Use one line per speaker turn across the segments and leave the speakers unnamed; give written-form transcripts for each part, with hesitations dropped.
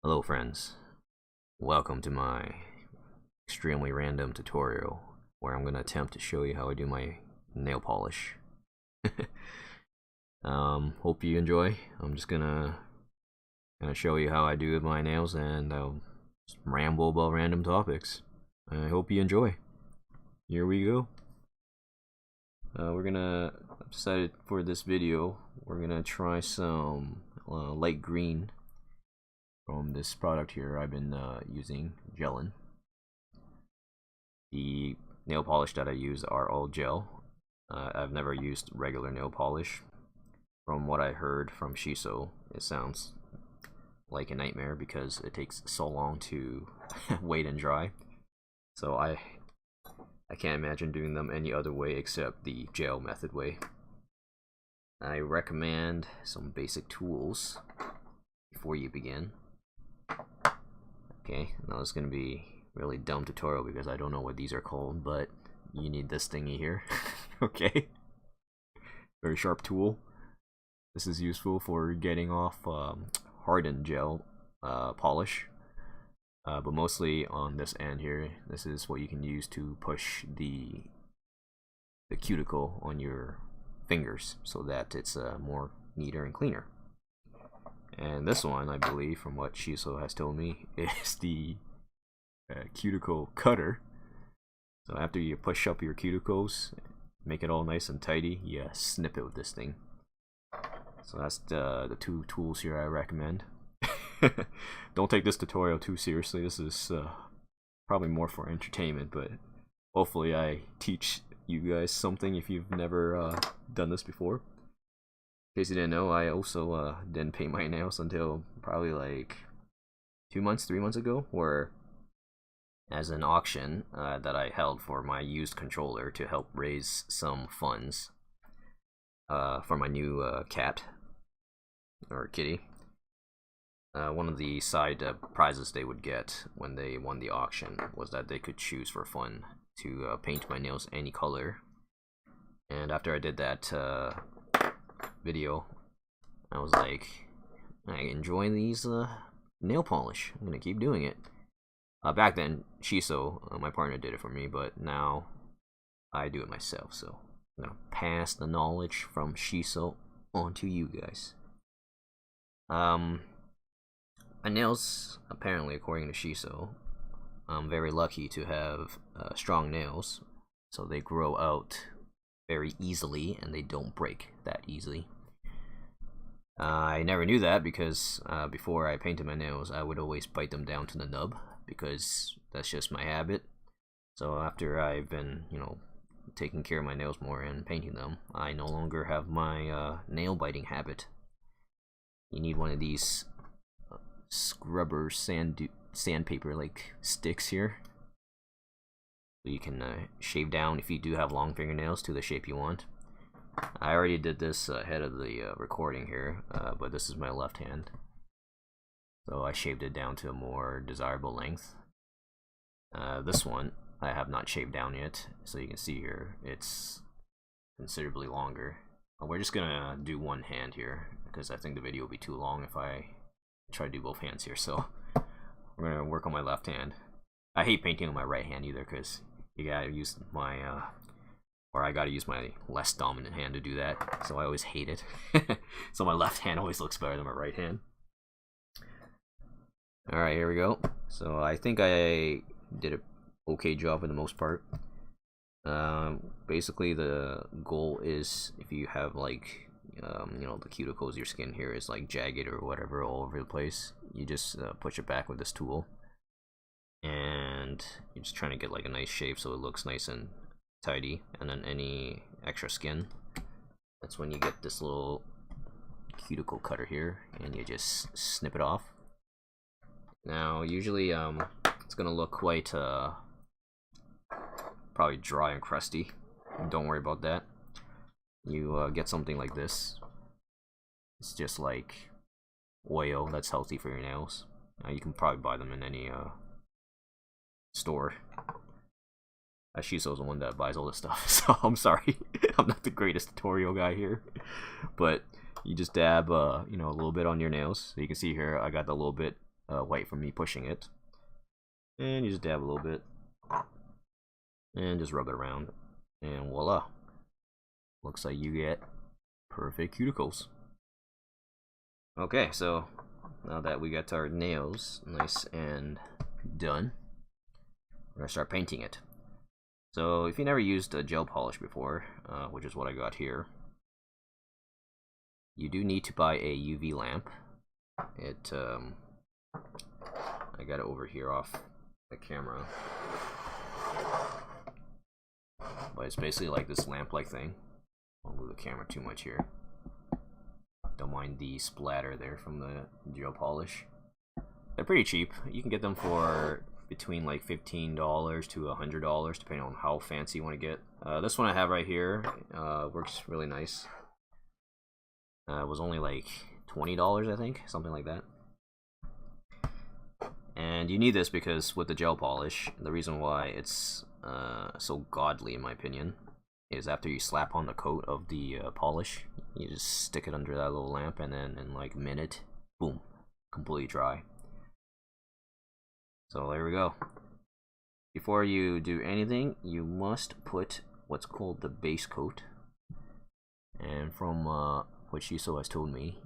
Hello friends, welcome to my extremely random tutorial where I'm going to attempt to show you how I do my nail polish. Hope you enjoy. I'm just gonna show you how I do my nails, and I'll just ramble about random topics. I hope you enjoy. Here we go. I've decided for this video, we're gonna try some light green from this product here I've been using, gelin. The nail polish that I use are all gel. I've never used regular nail polish. From what I heard from Shiso, it sounds like a nightmare because it takes so long to wait and dry. So I can't imagine doing them any other way except the gel method way. I recommend some basic tools before you begin. Okay, now it's gonna be a really dumb tutorial because I don't know what these are called, but you need this thingy here. Okay, very sharp tool. This is useful for getting off hardened gel polish, but mostly on this end here. This is what you can use to push the cuticle on your fingers so that it's more neater and cleaner. And this one, I believe, from what Shiso has told me, is the cuticle cutter. So after you push up your cuticles, make it all nice and tidy, you snip it with this thing. So that's the two tools here I recommend. Don't take this tutorial too seriously. This is probably more for entertainment, but hopefully I teach you guys something if you've never done this before. In case you didn't know, I also didn't paint my nails until probably like 3 months ago, where as an auction that I held for my used controller to help raise some funds for my new cat, or kitty. One of the side prizes they would get when they won the auction was that they could choose for fun to paint my nails any color. And after I did that video, I was like, I enjoy these nail polish. I'm gonna keep doing it. Back then, Shiso, my partner, did it for me, but now I do it myself. So I'm gonna pass the knowledge from Shiso on to you guys. My nails, apparently, according to Shiso, I'm very lucky to have strong nails, so they grow out very easily and they don't break that easily. I never knew that because before I painted my nails, I would always bite them down to the nub because that's just my habit. So after I've been, taking care of my nails more and painting them, I no longer have my nail biting habit. You need one of these scrubber sandpaper like sticks here, so you can shave down if you do have long fingernails to the shape you want. I already did this ahead of the recording here, but this is my left hand, so I shaved it down to a more desirable length. This one I have not shaved down yet, so you can see here it's considerably longer. We're just gonna do one hand here because I think the video will be too long if I try to do both hands here. So we're gonna work on my left hand. I hate painting on my right hand either because you gotta use my I gotta use my less dominant hand to do that, so I always hate it. So my left hand always looks better than my right hand. Alright, here we go. So I think I did an okay job for the most part. Basically the goal is, if you have like the cuticles of your skin here is like jagged or whatever all over the place, you just push it back with this tool, and you're just trying to get like a nice shape so it looks nice and tidy. And then any extra skin, that's when you get this little cuticle cutter here and you just snip it off. Now usually it's gonna look quite probably dry and crusty. Don't worry about that. You get something like this. It's just like oil that's healthy for your nails. You can probably buy them in any store. Shiso's the one that buys all this stuff, so I'm sorry. I'm not the greatest tutorial guy here. But you just dab, a little bit on your nails. So you can see here, I got a little bit white from me pushing it. And you just dab a little bit. And just rub it around. And voila. Looks like you get perfect cuticles. Okay, so now that we got our nails nice and done, we're gonna start painting it. So if you never used a gel polish before, which is what I got here, you do need to buy a UV lamp. It I got it over here off the camera, but it's basically like this lamp-like thing. I'll move the camera too much here. Don't mind the splatter there from the gel polish. They're pretty cheap. You can get them for between like $15 to $100 depending on how fancy you want to get. This one I have right here works really nice. It was only like $20 I think, something like that. And you need this because with the gel polish, the reason why it's so godly in my opinion is after you slap on the coat of the polish, you just stick it under that little lamp and then in like a minute, boom, completely dry. So there we go. Before you do anything, you must put what's called the base coat. And from what Shiso has told me,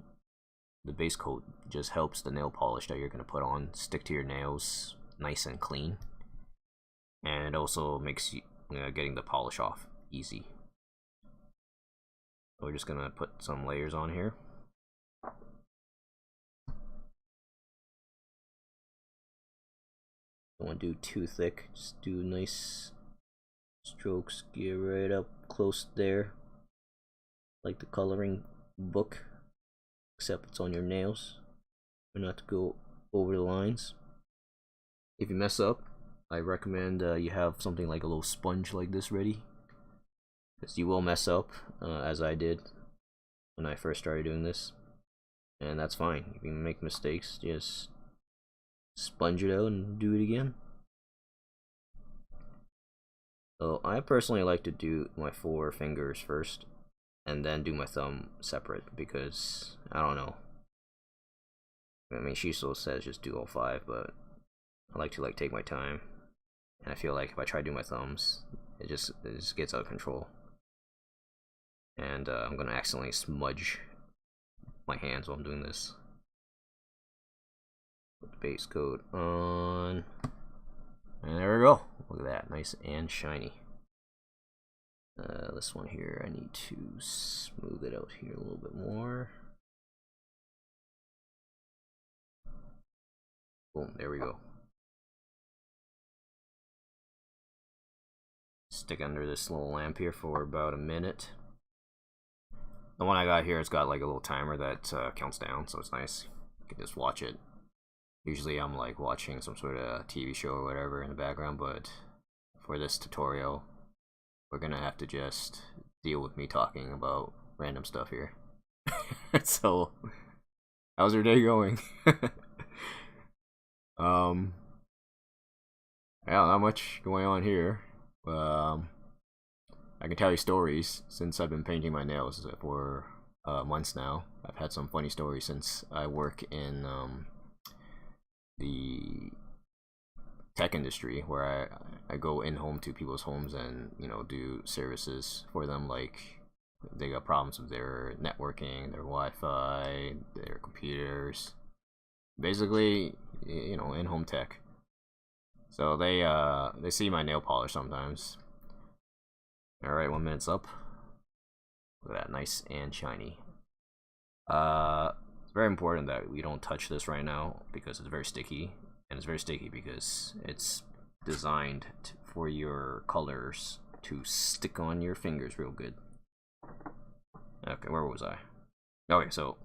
the base coat just helps the nail polish that you're going to put on stick to your nails nice and clean. And it also makes you getting the polish off easy. So we're just going to put some layers on here. Don't want to do too thick, just do nice strokes, get right up close there, like the coloring book, except it's on your nails, but not to go over the lines. If you mess up, I recommend you have something like a little sponge like this ready, because you will mess up, as I did when I first started doing this, and that's fine. If you make mistakes, just sponge it out and do it again. So I personally like to do my 4 fingers first and then do my thumb separate because I don't know. I mean, Shiso says just do all 5, but I like to take my time, and I feel like if I try to do my thumbs, it just gets out of control, and I'm gonna accidentally smudge my hands while I'm doing this. Put the base coat on, and there we go. Look at that, nice and shiny. This one here, I need to smooth it out here a little bit more. Boom, there we go. Stick under this little lamp here for about a minute. The one I got here, it's got like a little timer that counts down, so it's nice. You can just watch it. Usually I'm like watching some sort of TV show or whatever in the background, but for this tutorial, we're gonna have to just deal with me talking about random stuff here. So, how's your day going? Yeah, not much going on here. I can tell you stories since I've been painting my nails for months now. I've had some funny stories since I work in the tech industry, where I go in home to people's homes and do services for them, like they got problems with their networking, their Wi-Fi, their computers, basically in-home tech. So they see my nail polish sometimes. Alright, 1 minute's up. Look at that, nice and shiny. It's very important that we don't touch this right now because it's very sticky, and it's very sticky because it's designed for your colors to stick on your fingers real good. Okay, where was I? Okay, so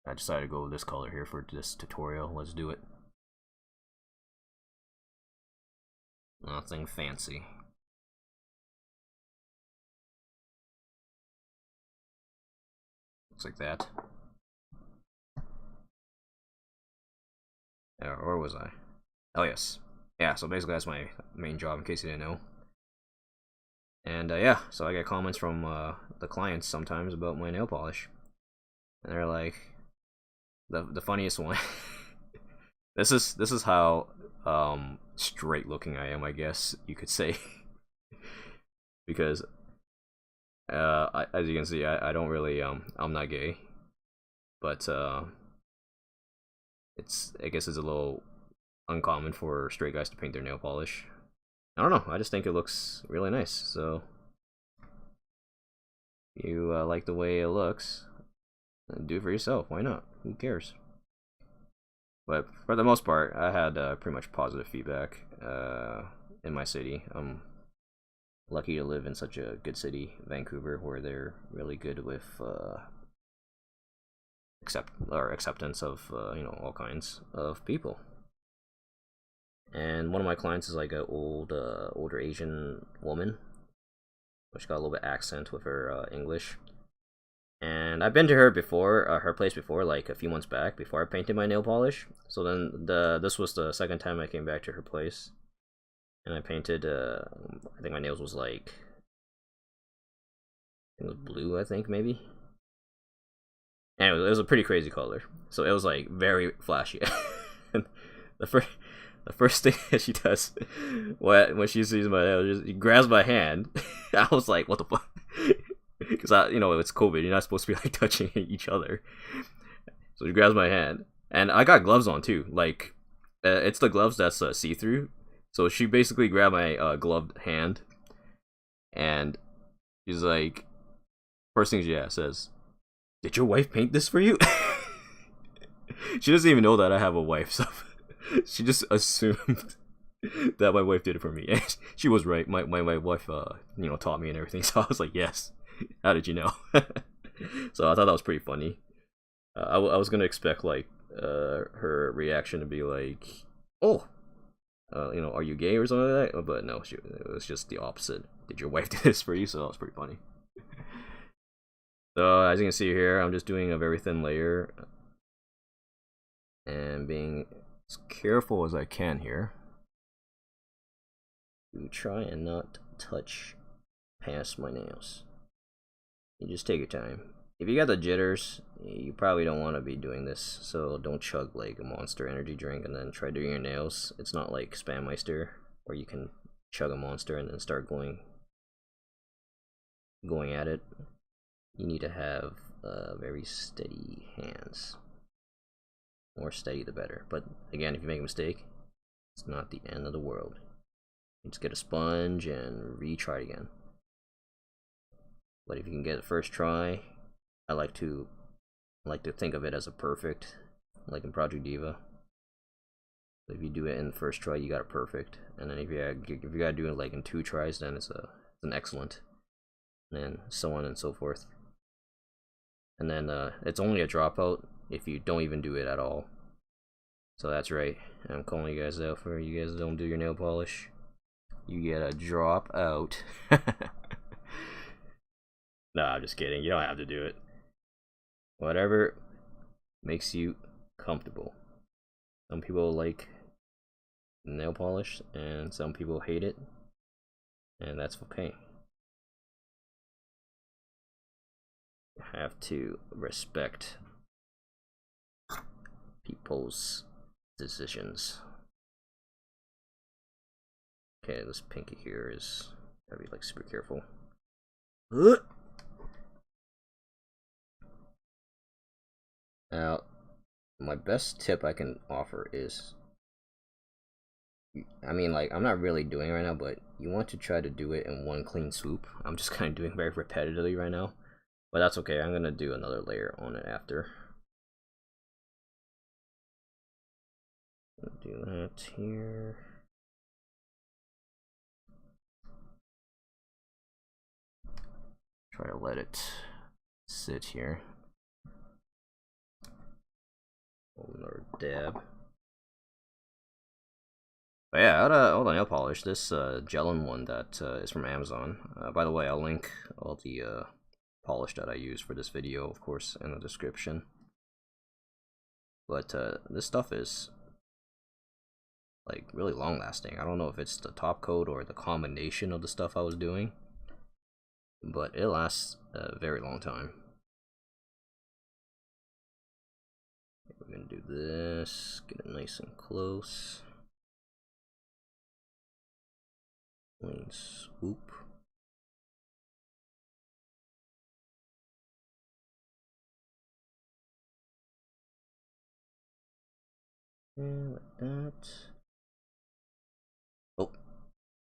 I decided to go with this color here for this tutorial. Let's do it. Nothing fancy. Looks like that. Where was I? Oh yes. Yeah, so basically that's my main job, in case you didn't know. And yeah, so I get comments from the clients sometimes about my nail polish. And they're like, the funniest one This is how straight looking I am, I guess you could say. Because as you can see, I don't really I'm not gay, but I guess it's a little uncommon for straight guys to paint their nail polish. I don't know, I just think it looks really nice. So if you like the way it looks, then do it for yourself. Why not? Who cares? But for the most part, I had pretty much positive feedback in my city. I'm lucky to live in such a good city, Vancouver, where they're really good with acceptance of all kinds of people. And one of my clients is like an older Asian woman, which got a little bit accent with her English. And I've been to her before, her place before, like a few months back, before I painted my nail polish. So then this was the second time I came back to her place, and I painted. I think my nails was like, it was blue, I think maybe. Anyway, it was a pretty crazy color, so it was like very flashy. And the first thing that she does when she sees my nails, she grabs my hand. I was like, what the fuck? Because it's COVID, you're not supposed to be like touching each other. So she grabs my hand, and I got gloves on too. Like, it's the gloves that's see-through. So she basically grabbed my gloved hand, and she's like, first thing she says, "Did your wife paint this for you?" She doesn't even know that I have a wife, so she just assumed that my wife did it for me. And she was right. My wife, taught me and everything. So I was like, yes. How did you know? So I thought that was pretty funny. I was gonna expect like her reaction to be like, "Oh, are you gay or something like that?" But no, it was just the opposite. Did your wife do this for you? So that was pretty funny. So as you can see here, I'm just doing a very thin layer and being as careful as I can here to try and not touch past my nails. You just take your time. If you got the jitters, you probably don't want to be doing this, so don't chug like a Monster energy drink and then try doing your nails. It's not like Spam Meister, where you can chug a Monster and then start going at it. You need to have very steady hands. More steady the better. But again, if you make a mistake, it's not the end of the world. You just get a sponge and retry it again. But if you can get it first try, I like to think of it as a perfect, like in Project Diva. So if you do it in the first try, you got it perfect, and then if you gotta do it like in 2 tries, then it's an excellent, and then so on and so forth. And then it's only a dropout if you don't even do it at all. So that's right, I'm calling you guys out for you guys don't do your nail polish. You get a drop out. No, I'm just kidding. You don't have to do it. Whatever makes you comfortable. Some people like nail polish, and some people hate it, and that's okay. You have to respect people's decisions. Okay, this pinky here is gotta be like super careful. Now, my best tip I can offer is, I mean, like, I'm not really doing it right now, but you want to try to do it in one clean swoop. I'm just kind of doing very repetitively right now, but that's okay. I'm gonna do another layer on it after. Do that here. Try to let it sit here. Another dab. But yeah, all the nail polish. This gelin one that is from Amazon. By the way, I'll link all the polish that I use for this video, of course, in the description. But this stuff is like really long lasting. I don't know if it's the top coat or the combination of the stuff I was doing, but it lasts a very long time. We're gonna do this. this, get it nice and close. Clean swoop. And like that. Oh,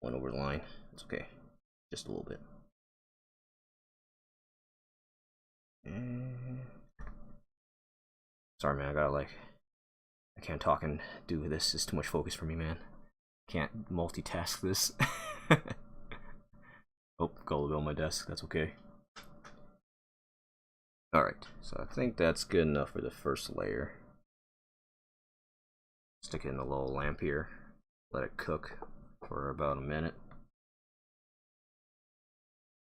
went over the line. It's okay. Just a little bit. And... sorry, man. I can't talk and do this. It's too much focus for me, man. Can't multitask this. Oh, got on my desk. That's okay. Alright, so I think that's good enough for the first layer. Stick it in the little lamp here. Let it cook for about a minute.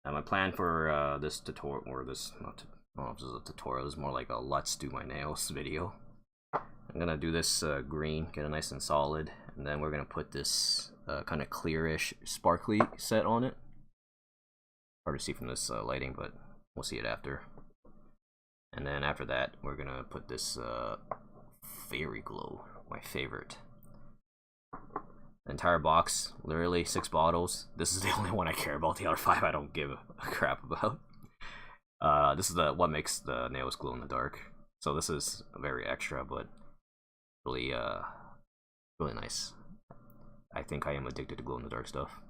Now my plan for this tutorial, or this, I don't know if this is a tutorial, this is more like a let's do my nails video. I'm gonna do this green, get it nice and solid, and then we're gonna put this kind of clearish, sparkly set on it. Hard to see from this lighting, but we'll see it after. And then after that, we're gonna put this Fairy Glow, my favorite. The entire box, literally 6 bottles. This is the only one I care about. The other 5 I don't give a crap about. This is what makes the nails glow in the dark. So this is very extra, but really, really nice. I think I am addicted to glow in the dark stuff.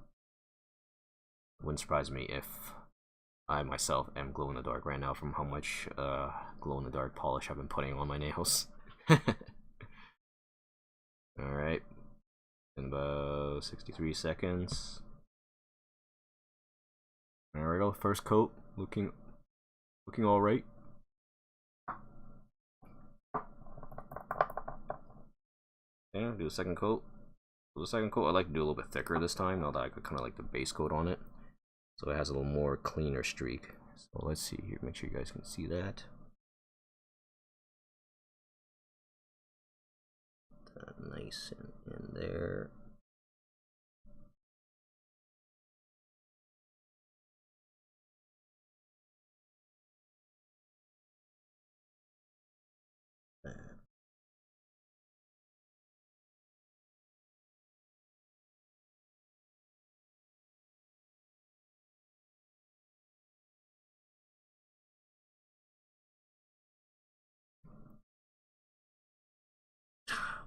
Wouldn't surprise me if I myself am glow in the dark right now from how much glow in the dark polish I've been putting on my nails. Alright, in about 63 seconds. There we go, first coat, looking alright. Yeah, do the second coat. For the second coat, I like to do a little bit thicker this time, now that I got kind of like the base coat on it. So it has a little more cleaner streak. So let's see here, make sure you guys can see that. Nice in there.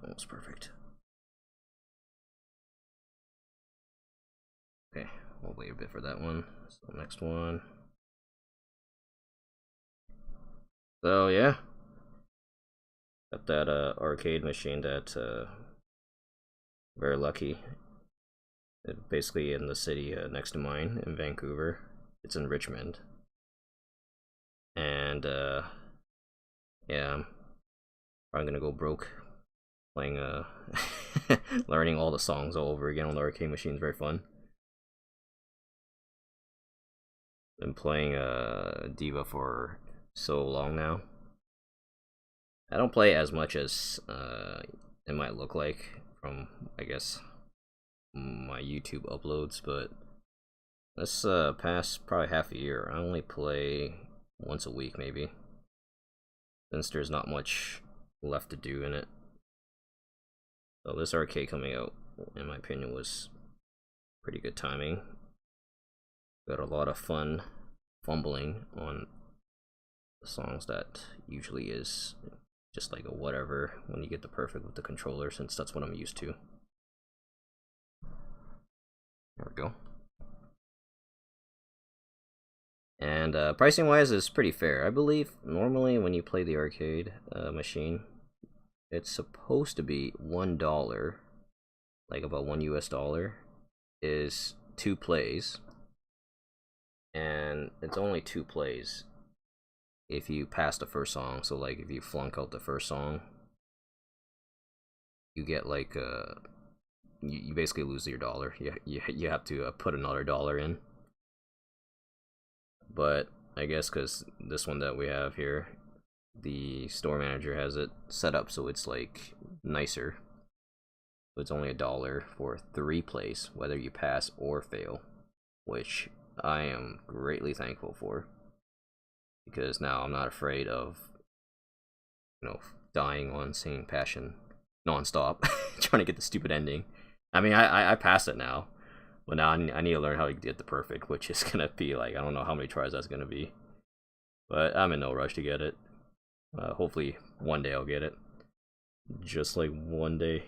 Almost perfect. Okay, we'll wait a bit for that one. So next one. So yeah, got that arcade machine that very lucky. It basically in the city next to mine in Vancouver. It's in Richmond, and yeah, I'm probably gonna go broke playing learning all the songs all over again on the arcade machine. Is very fun. Been playing Diva for so long now. I don't play as much as it might look like from, I guess, my YouTube uploads, but this past probably half a year, I only play once a week maybe, since there's not much left to do in it. So this arcade coming out, in my opinion, was pretty good timing. Got a lot of fun fumbling on the songs that usually is just like a whatever when you get the perfect with the controller, since that's what I'm used to. There we go. And pricing wise is pretty fair. I believe normally when you play the arcade machine, it's supposed to be $1, like about $1 US, is 2 plays. And it's only 2 plays if you pass the first song. So like if you flunk out the first song, you get like you basically lose your dollar. You have to put another $1 in. But I guess because this one that we have here, the store manager has it set up so it's like nicer. So it's only $1 for 3 plays, whether you pass or fail, which I am greatly thankful for, because now I'm not afraid of, dying on Singing Passion non-stop, trying to get the stupid ending. I mean, I passed it now, but now I need to learn how to get the perfect, which is gonna be like, I don't know how many tries that's gonna be, but I'm in no rush to get it. Hopefully one day I'll get it. Just like one day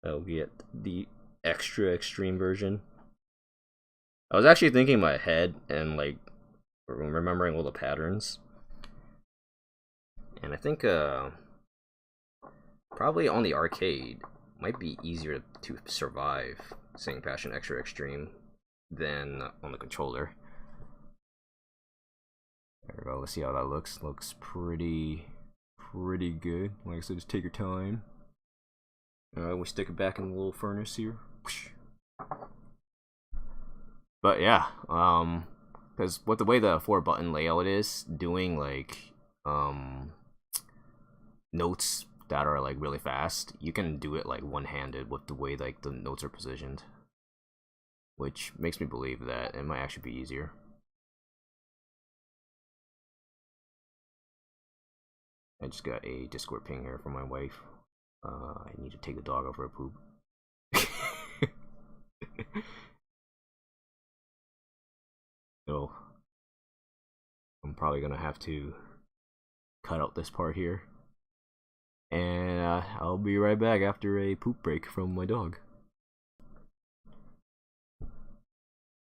I'll get the extra extreme version. I was actually thinking in my head and like remembering all the patterns, and I think probably on the arcade might be easier to survive Singing Passion Extra Extreme than on the controller. There we go. Let's see how that looks. Looks pretty good. Like I said, just take your time. We stick it back in the little furnace here. But yeah, because with the way the 4-button layout is, doing like notes that are like really fast, you can do it like one-handed with the way like the notes are positioned, which makes me believe that it might actually be easier. I just got a Discord ping here from my wife. I need to take the dog out for a poop. So I'm probably gonna have to cut out this part here, and I'll be right back after a poop break from my dog.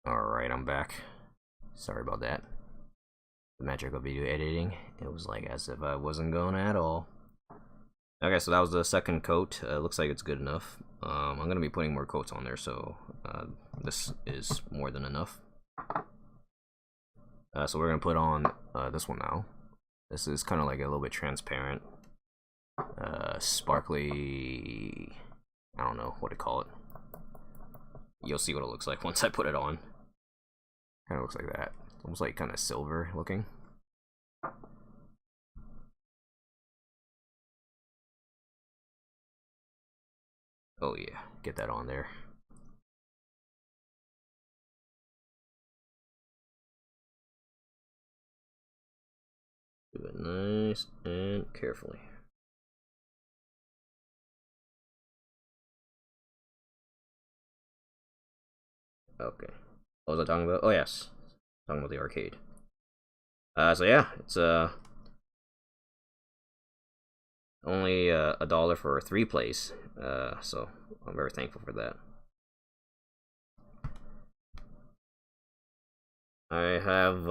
Alright, I'm back. Sorry about that. The magic of video editing. It was like as if I wasn't going at all. Okay, so that was the second coat. Looks like it's good enough. I'm gonna be putting more coats on there, so this is more than enough. So we're gonna put on this one now. This is kind of like a little bit transparent, sparkly. I don't know what to call it. You'll see what it looks like once I put it on. Kind of looks like that. Almost like kind of silver looking. Oh yeah, get that on there. Do it nice and carefully. Okay. What was I talking about? Oh yes, talking about the arcade. So yeah, it's only $1 for 3 plays. So I'm very thankful for that. I have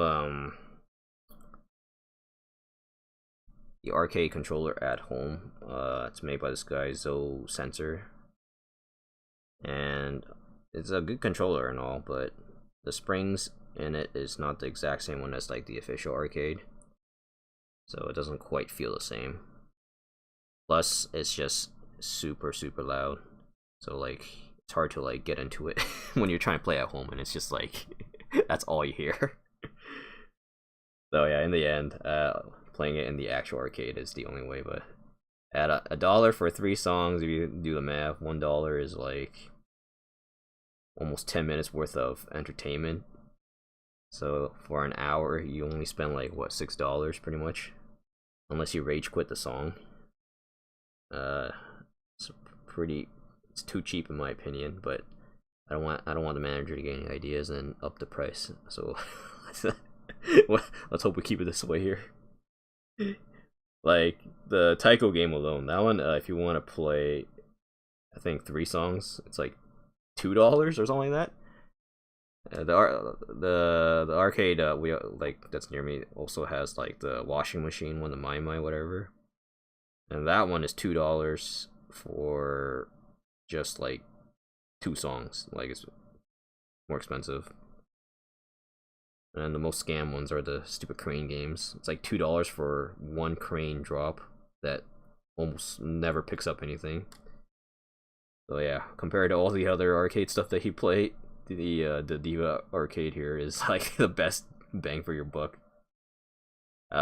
the arcade controller at home. It's made by this guy Zo Sensor, and it's a good controller and all, but the springs in it is not the exact same one as like the official arcade, so it doesn't quite feel the same. Plus, it's just super loud, so like it's hard to like get into it when you're trying to play at home, and it's just like that's all you hear. So yeah, in the end, playing it in the actual arcade is the only way. But at $1 for 3 songs, if you do the math, $1 is like almost 10 minutes worth of entertainment. So for an hour, you only spend like what, $6 pretty much, unless you rage quit the song. It's too cheap in my opinion, but I don't want the manager to get any ideas and up the price. So let's hope we keep it this way here. Like the Taiko game alone, that one, if you want to play, I think 3 songs, it's like $2 or something like that. The arcade we like that's near me also has like the washing machine one, the My whatever, and that one is $2 for just like 2 songs. Like it's more expensive. And the most scam ones are the stupid crane games. It's like $2 for 1 crane drop that almost never picks up anything. So yeah, compared to all the other arcade stuff that he played, the Diva arcade here is like the best bang for your buck.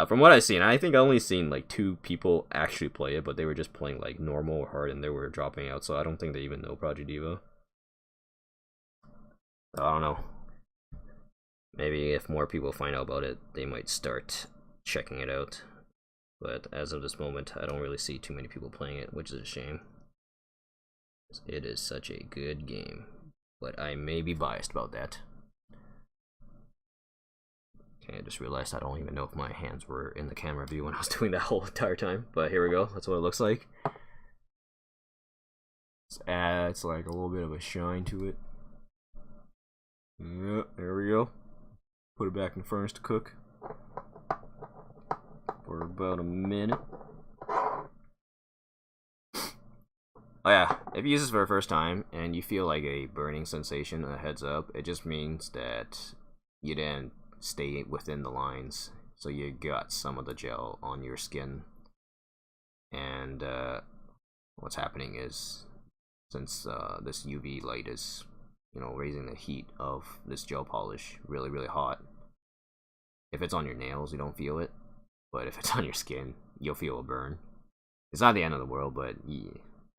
From what I've seen, I think I only seen like 2 people actually play it, but they were just playing like normal or hard and they were dropping out, so I don't think they even know Project Diva. So, I don't know. Maybe if more people find out about it, they might start checking it out. But as of this moment, I don't really see too many people playing it, which is a shame. It is such a good game, but I may be biased about that. Okay, I just realized I don't even know if my hands were in the camera view when I was doing that whole entire time, but here we go, that's what it looks like. It's like a little bit of a shine to it. Yep, there we go. Put it back in the furnace to cook for about a minute. Oh yeah, if you use this for the first time and you feel like a burning sensation, a heads up, it just means that you didn't stay within the lines, so you got some of the gel on your skin. And what's happening is, since this UV light is, you know, raising the heat of this gel polish really, really hot, if it's on your nails, you don't feel it, but if it's on your skin, you'll feel a burn. It's not the end of the world, but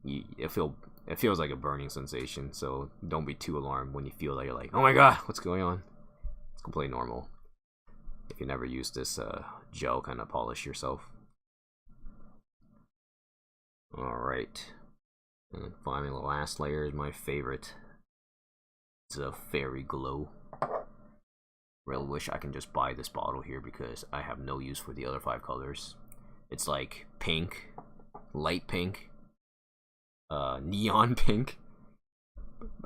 it feels like a burning sensation, so don't be too alarmed when you feel that you're like, oh my god, what's going on? It's completely normal if you never used this gel kind of polish yourself. Alright, and finally the last layer is my favorite. It's a Fairy Glow. Really wish I can just buy this bottle here because I have no use for the other 5 colors. It's like pink, light pink, neon pink,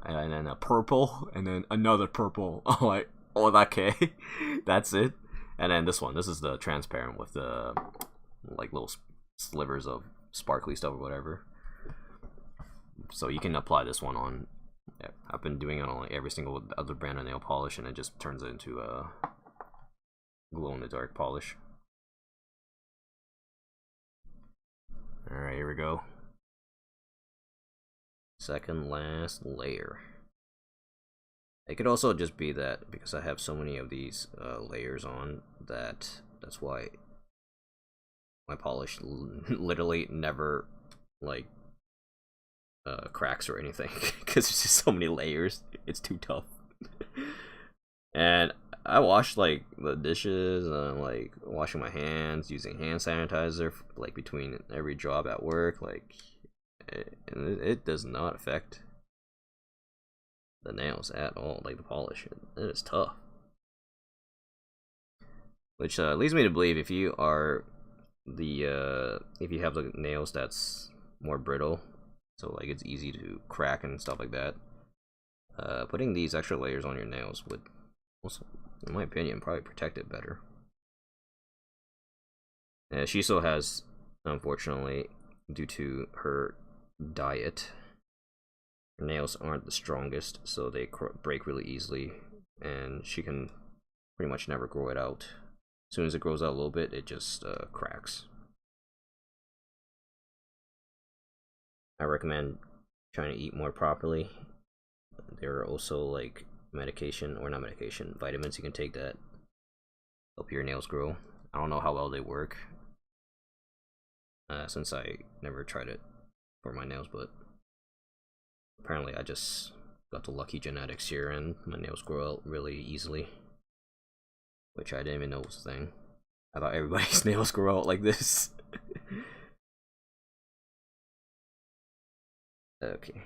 and then a purple, and then another purple. Oh, like, oh, okay, that's it. And then this one, this is the transparent with the like little slivers of sparkly stuff or whatever. So you can apply this one on. I've been doing it on like every single other brand of nail polish, and it just turns it into a glow-in-the-dark polish. Alright, here we go. Second last layer. It could also just be that because I have so many of these layers on, that's why my polish literally never like cracks or anything, because there's just so many layers. It's too tough. And I washed like the dishes and like washing my hands using hand sanitizer like between every job at work, like it does not affect the nails at all, like the polish. It is tough, which leads me to believe if you are if you have the nails that's more brittle, so like it's easy to crack and stuff like that, putting these extra layers on your nails would also, in my opinion, probably protect it better. Shiso has, unfortunately, due to her diet, her nails aren't the strongest, so they break really easily, and she can pretty much never grow it out. As soon as it grows out a little bit, it just cracks. I recommend trying to eat more properly. There are also like medication, or not medication, vitamins you can take that help your nails grow. I don't know how well they work, since I never tried it for my nails, but apparently I just got the lucky genetics here and my nails grow out really easily, which I didn't even know was a thing. I thought everybody's nails grow out like this. Okay.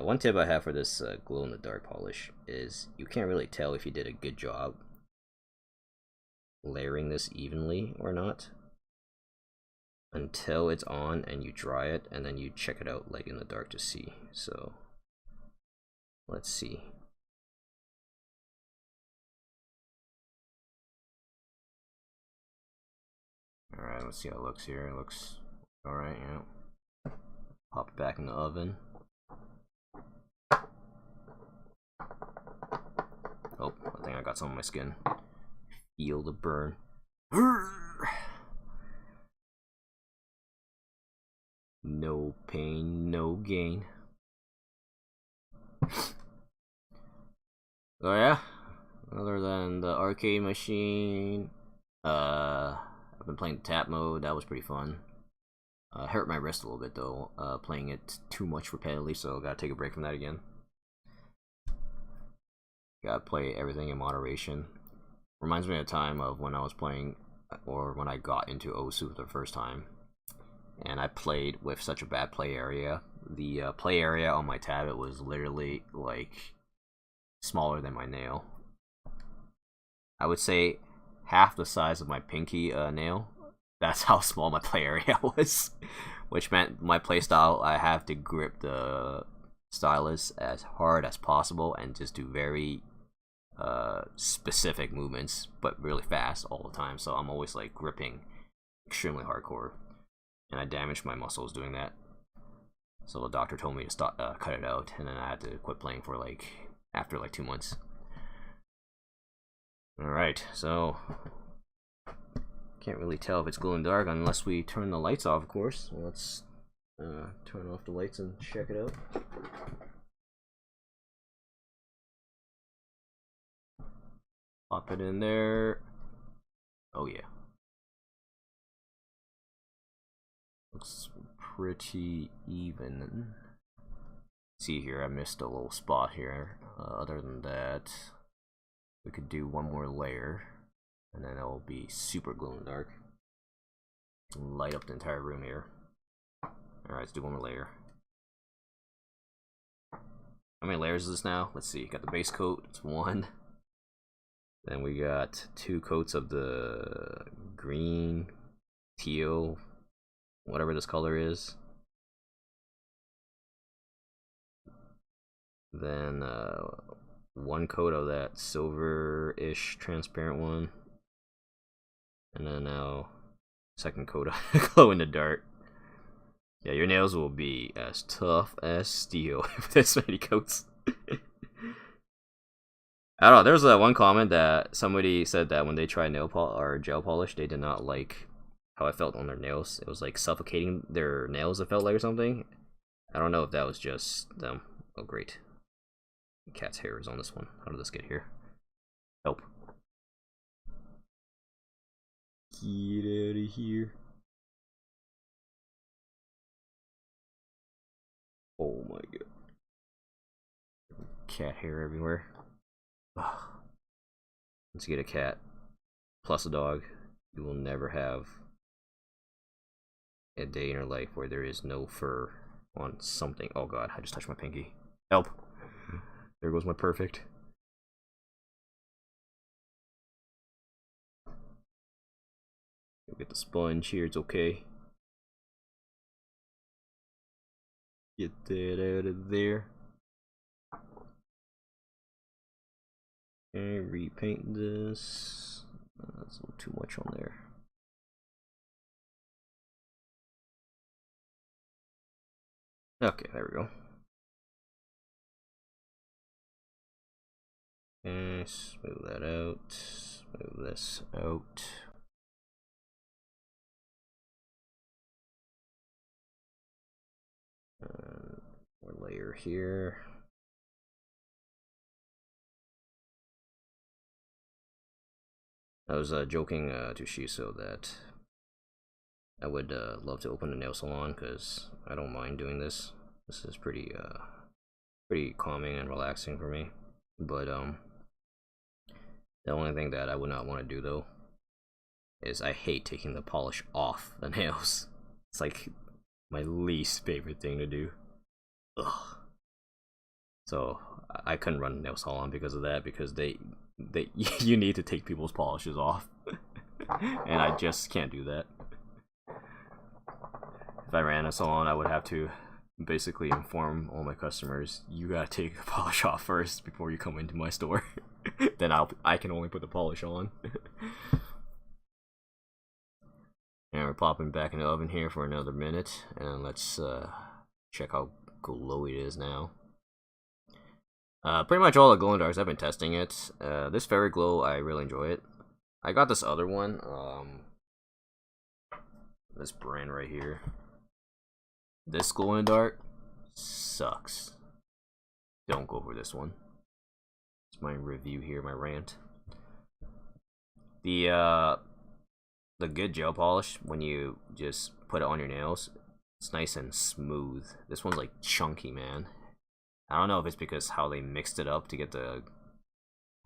One tip I have for this glow-in-the-dark polish is you can't really tell if you did a good job layering this evenly or not until it's on and you dry it, and then you check it out like in the dark to see. So let's see. Alright, let's see how it looks here. It looks alright, yeah. Pop it back in the oven. Oh, I think I got some on my skin. Feel the burn. No pain, no gain. Oh yeah, other than the arcade machine, I've been playing tap mode. That was pretty fun. Hurt my wrist a little bit though, playing it too much repetitively, so gotta take a break from that again. Gotta play everything in moderation. Reminds me of a time of when I was playing or when I got into Osu for the first time, and I played with such a bad play area. The play area on my tablet was literally like smaller than my nail. I would say half the size of my pinky nail. That's how small my play area was, which meant my playstyle, I have to grip the stylus as hard as possible and just do very specific movements, but really fast all the time. So I'm always like gripping extremely hardcore, and I damaged my muscles doing that. So the doctor told me to stop, cut it out, and then I had to quit playing for like after like 2 months. All right, so can't really tell if it's glow in the dark unless we turn the lights off, of course. So let's turn off the lights and check it out. Pop it in there. Oh yeah. Looks pretty even. See here, I missed a little spot here. Other than that, we could do one more layer, and then it'll be super glow in the dark. Light up the entire room here. Alright, let's do one more layer. How many layers is this now? Let's see. Got the base coat, it's 1. Then we got 2 coats of the green, teal, whatever this color is. Then 1 coat of that silver-ish transparent one. And then now 2nd coat of glow in the dark. Yeah, your nails will be as tough as steel with this many coats. I don't know, there was that one comment that somebody said that when they tried nail or gel polish, they did not like how it felt on their nails. It was like suffocating their nails, it felt like, or something. I don't know if that was just them. Oh, great. Cat's hair is on this one. How did this get here? Help. Get out of here. Oh my god. Cat hair everywhere. Ugh. Once you get a cat plus a dog, you will never have a day in your life where there is no fur on something. Oh god, I just touched my pinky. Help. There goes my perfect. We'll get the sponge here, it's okay. Get that out of there. And repaint this. That's a little too much on there. Okay, there we go. And smooth that out. Smooth this out. One layer here. I was joking to Shiso that I would love to open a nail salon because I don't mind doing this. This is pretty calming and relaxing for me. But the only thing that I would not want to do though is I hate taking the polish off the nails. It's like my least favorite thing to do. Ugh. So I couldn't run a nail salon because of that, because they you need to take people's polishes off. And I just can't do that. If I ran a salon, I would have to basically inform all my customers, you gotta take the polish off first before you come into my store. Then I can only put the polish on. And we're popping back in the oven here for another minute, and let's check how glowy it is now. Pretty much all the glow in darks, I've been testing it. This Fairy Glow, I really enjoy it. I got this other one, this brand right here. This glow in the dark sucks. Don't go for this one. It's my review here, my rant. The good gel polish, when you just put it on your nails, it's nice and smooth. This one's like chunky, man. I don't know if it's because how they mixed it up to get the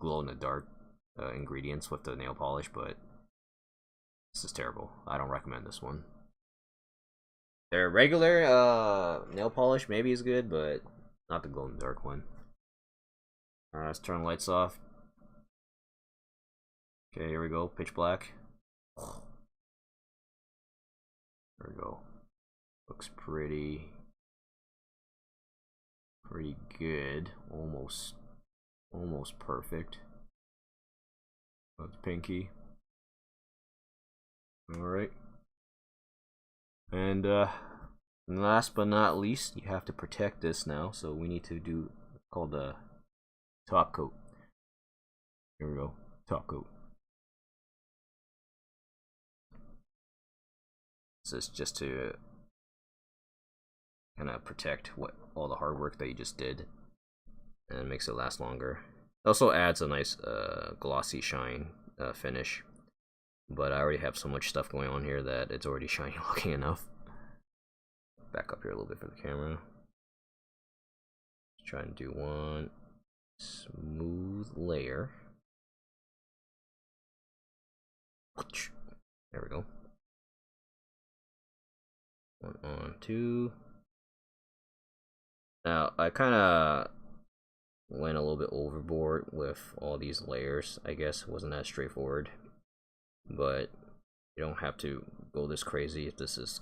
glow in the dark ingredients with the nail polish, but This is terrible. I don't recommend this one. Their regular nail polish maybe is good, but not the glow in the dark one. Alright, let's turn the lights off. Okay, here we go. Pitch black. There we go. Looks pretty good. Almost perfect. That's pinky. Alright. And last but not least, you have to protect this now, so we need to do called the top coat. Here we go. Top coat. This is just to kind of protect all the hard work that you just did, and it makes it last longer. It also adds a nice glossy shine finish, but I already have so much stuff going on here that it's already shiny looking enough. Back up here a little bit for the camera. Just try and do one smooth layer. There we go. One on, two. Now, I kind of went a little bit overboard with all these layers. I guess it wasn't that straightforward. But you don't have to go this crazy if this is...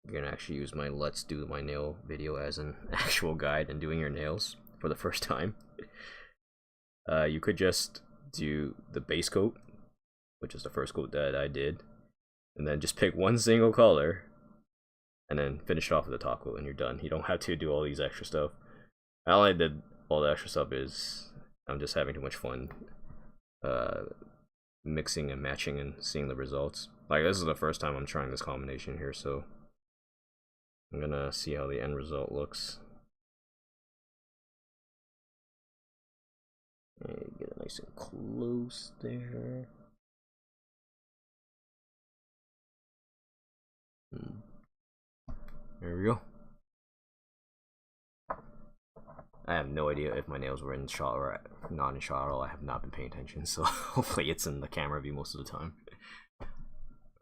You're gonna actually use my Let's Do My Nail video as an actual guide in doing your nails for the first time. You could just do the base coat, which is the first coat that I did, and then just pick one single color and then finish it off with the top coat and you're done. You don't have to do all these extra stuff. All I did all the extra stuff is I'm just having too much fun mixing and matching and seeing the results. Like, this is the first time I'm trying this combination here, so I'm gonna see how the end result looks. And get it nice and close there. There we go. I have no idea if my nails were in shot or not in shot at all. I have not been paying attention, so hopefully it's in the camera view most of the time.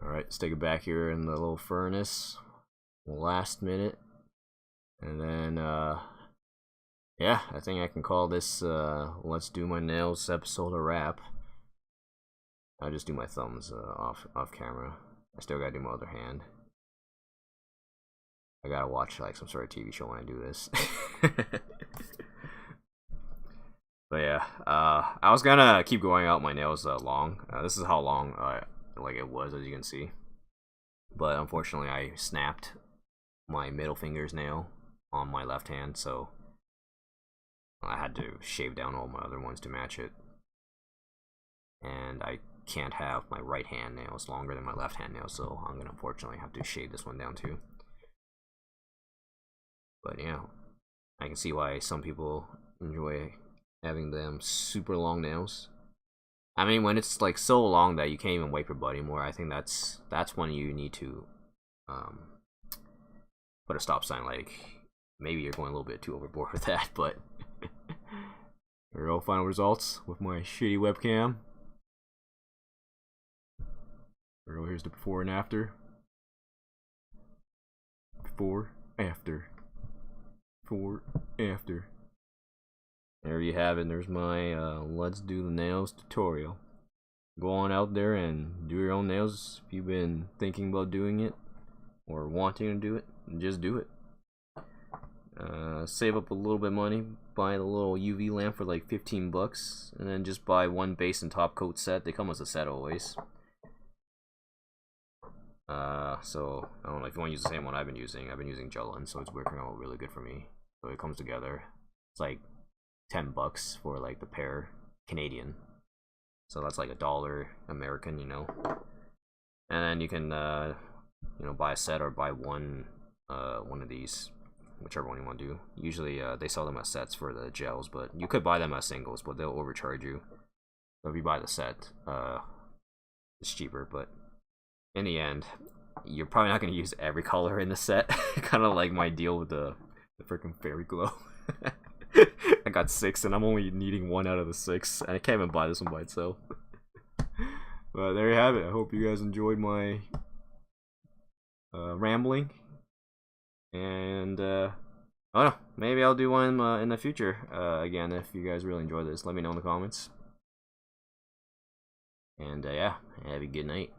Alright, let's take it back here in the little furnace. Last minute. And then, yeah, I think I can call this Let's Do My Nails episode a wrap. I'll just do my thumbs off camera. I still gotta do my other hand. I gotta watch like some sort of TV show when I do this. But yeah, I was gonna keep going out my nails long. This is how long like it was, as you can see. But unfortunately, I snapped my middle finger's nail on my left hand, so I had to shave down all my other ones to match it. And I can't have my right hand nails longer than my left hand nails, so I'm gonna unfortunately have to shave this one down too. But yeah, I can see why some people enjoy having them super long nails. I mean, when it's like so long that you can't even wipe your butt anymore, I think that's when you need to put a stop sign. Like, maybe you're going a little bit too overboard with that, but here are all final results with my shitty webcam. Here's the before and after. Before, after. Before, after. There you have it. There's my Let's Do the Nails tutorial. Go on out there and do your own nails if you've been thinking about doing it or wanting to do it. Just do it. Save up a little bit of money, buy the little UV lamp for like 15 bucks, and then just buy one base and top coat set. They come as a set always. So I don't know if you want to use the same one I've been using gel-on, so it's working out really good for me. So it comes together. It's like 10 bucks for like the pair, Canadian. So that's like $1 American, you know. And then you can you know, buy a set or buy one of these, whichever one you want to do. Usually they sell them as sets for the gels, but you could buy them as singles, but they'll overcharge you. So if you buy the set, it's cheaper, but in the end, you're probably not going to use every color in the set. Kind of like my deal with the freaking Fairy Glow. I got 6 and I'm only needing 1 out of the 6, and I can't even buy this one by itself. But there you have it. I hope you guys enjoyed my rambling. And I don't know, maybe I'll do one in the future. Again, if you guys really enjoy this, let me know in the comments. And yeah, have a good night.